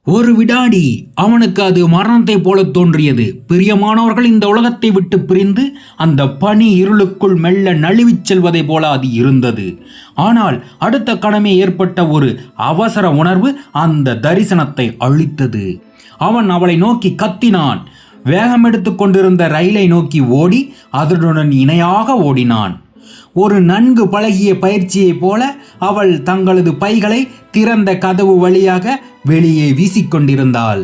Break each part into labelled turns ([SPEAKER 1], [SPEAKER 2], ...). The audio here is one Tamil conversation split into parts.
[SPEAKER 1] ஒரு விடாடி அவனுக்கு அது மரணத்தை போல தோன்றியது. பிரியமானவர்கள் இந்த உலகத்தை விட்டு பிரிந்து அந்த பனி இருளுக்குள் மெல்ல நழுவிச் செல்வதை போல அது இருந்தது. ஆனால் அடுத்த கணமே ஏற்பட்ட ஒரு அவசர உணர்வு அந்த தரிசனத்தை அழித்தது. அவன் அவளை நோக்கி கத்தினான். வேகம் எடுத்து கொண்டிருந்த ரயிலை நோக்கி ஓடி அதனுடன் இணையாக ஓடினான். ஒரு நன்கு பழகிய பயிற்சியைப் போல அவள் தங்களது பைகளை திறந்த கதவு வழியாக வெளியே வீசிக்கொண்டிருந்தாள்.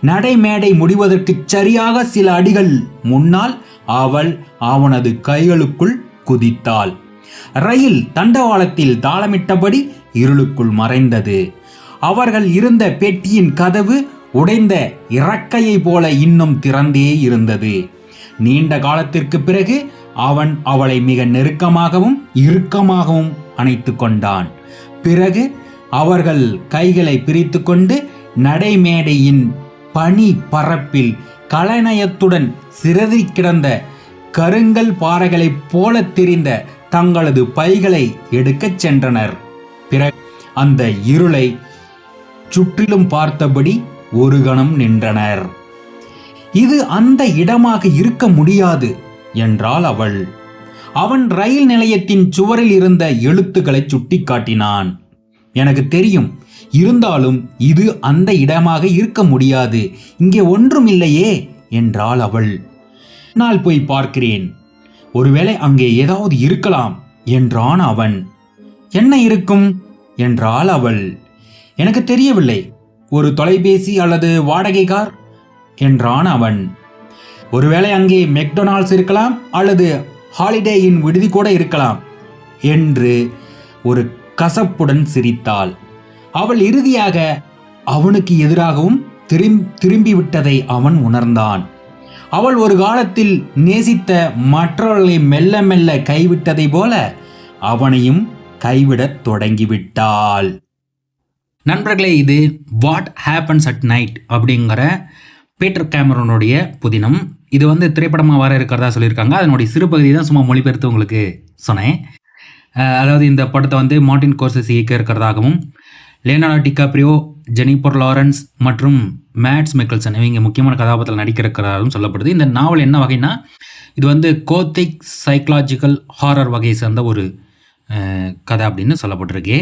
[SPEAKER 1] நடைமேடை முடிவதற்கு சரியாக சில அடிகள் முன்னால் அவள் அவனது கைகளுக்குள் குதித்தாள். ரயில் தண்டவாளத்தில் தாளமிட்டபடி இருளுக்குள் மறைந்தது. அவர்கள் இருந்த பெட்டியின் கதவு உடைந்த இறக்கையை போல இன்னும் திறந்தே இருந்தது. நீண்ட காலத்திற்கு பிறகு அவன் அவளை மிக நெருக்கமாகவும் இறுக்கமாகவும் அணைத்து கொண்டான். பிறகு அவர்கள் கைகளை பிரித்து கொண்டு நடைமேடையின் பனி பரப்பில் கலைநயத்துடன் சிதறி கிடந்த கருங்கல் பாறைகளைப் போல தெரிந்த தங்களது பைகளை எடுக்கச் சென்றனர். பிறகு அந்த இருளை சுற்றிலும் பார்த்தபடி ஒரு கணம் நின்றனர். இது அந்த இடமாக இருக்க முடியாது என்றாள் அவள். அவன் ரயில் நிலையத்தின் சுவரில் இருந்த எழுத்துக்களை சுட்டி காட்டினான். எனக்கு தெரியும், இருந்தாலும் இது அந்த இடமாக இருக்க முடியாது. இங்கே ஒன்றும் இல்லையே என்றாள் அவள். நான் போய் பார்க்கிறேன், ஒருவேளை அங்கே ஏதாவது இருக்கலாம் என்றான் அவன். என்ன இருக்கும் என்றாள் அவள். எனக்கு தெரியவில்லை, ஒரு தொலைபேசி அல்லது வாடகை கார் என்றான் அவன். ஒருவேளை அங்கே மெக்டொனால்ட்ஸ் இருக்கலாம் அல்லது ஹாலிடே இன் விடுதி கூட இருக்கலாம் என்று ஒரு கசப்புடன் சிரித்தாள். அவள் இறுதியாக அவனுக்கு எதிராகவும் திரும்பிவிட்டதை அவன் உணர்ந்தான். அவள் ஒரு காலத்தில் நேசித்த மற்றவர்களை மெல்ல மெல்ல கைவிட்டதை போல அவனையும் கைவிடத் தொடங்கிவிட்டாள். நண்பர்களே, இது வாட் ஹேப்பன்ஸ் அட் நைட் அப்படிங்கிற பீட்டர் கேமரனுடைய புதினம். இது திரைப்படமாக வர இருக்கிறதா சொல்லியிருக்காங்க. அதனுடைய சிறுபகுதி தான் சும்மா மொழிபெயர்த்து உங்களுக்கு சொன்னேன். அதாவது இந்த படத்தை மார்ட்டின் ஸ்கோர்செஸி இயக்க இருக்கிறதாகவும், லியோனார்டோ டிகாப்ரியோ, ஜெனிஃபர் லாரன்ஸ் மற்றும் மேட்ஸ் மிக்கல்சன் இவங்க முக்கியமான கதாபாத்திரத்தில் நடிக்க இருக்கிறதாகவும் சொல்லப்படுது. இந்த நாவல் என்ன வகைன்னா, இது கோத்திக் சைக்கலாஜிக்கல் ஹாரர் வகையை சேர்ந்த ஒரு கதை அப்படின்னு சொல்லப்பட்டிருக்கு.